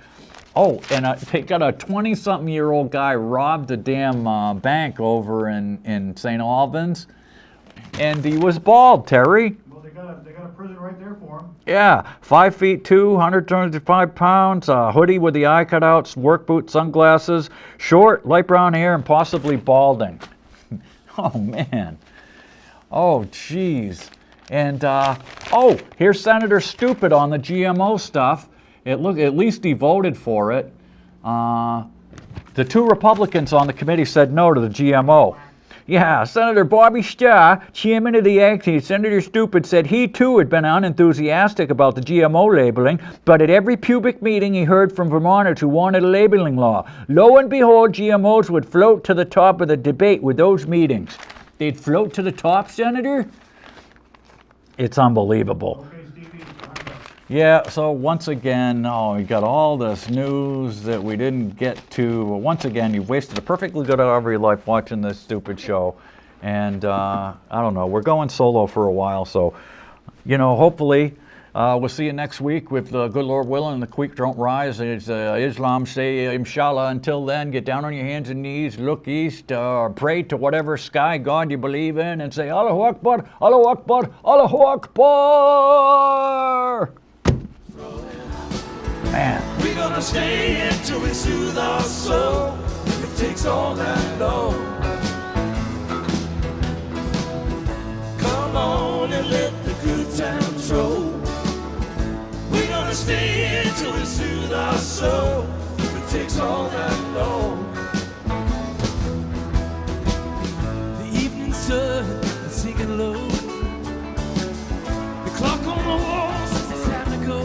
Oh, and they got a 20-something-year-old guy robbed a damn bank over in St. Albans, and he was bald, Terry. Well, they got a prison right there for him. Yeah, 5'2", 125 pounds, hoodie with the eye cutouts, work boots, sunglasses, short, light brown hair, and possibly balding. Oh, man. Oh, geez. And, here's Senator Stupid on the GMO stuff. at least he voted for it. The 2 Republicans on the committee said no to the GMO. Yeah, Senator Bobby Starr, chairman of the Ag Team, Senator Stupid, said he too had been unenthusiastic about the GMO labeling, but at every pubic meeting he heard from Vermonters who wanted a labeling law. Lo and behold, GMOs would float to the top of the debate with those meetings. They'd float to the top, Senator? It's unbelievable. Okay, Stevie, time's up. Yeah, so once again, we got all this news that we didn't get to. Once again, you've wasted a perfectly good hour of your life watching this stupid show. And I don't know, we're going solo for a while, so, hopefully we'll see you next week with the good Lord willing and the creek don't rise. As Islam say, inshallah. Until then, get down on your hands and knees, look east, or pray to whatever sky god you believe in, and say, Allahu Akbar, Allahu Akbar, Allahu Akbar! Man. We're gonna stay until we soothe our soul. If it takes all night long. Come on and let the good times roll. We're gonna stay until we soothe our soul. If it takes all night long. The evening sun is sinking low. The clock on the wall says it's time to go.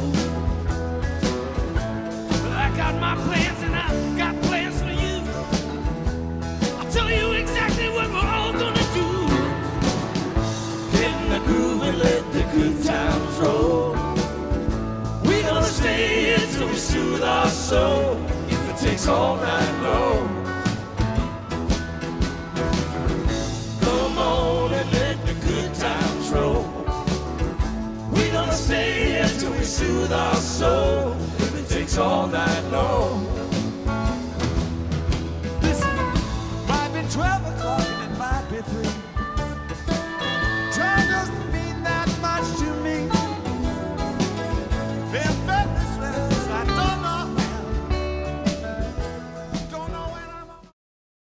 I got my plans and I got plans for you. I'll tell you exactly what we're all gonna do. Get in the groove and let the good times roll. We're gonna stay until we soothe our soul. If it takes all night long. Come on and let the good times roll. We're gonna stay until we soothe our soul. Takes all night long. Listen, might be 12 o'clock and it might be 3.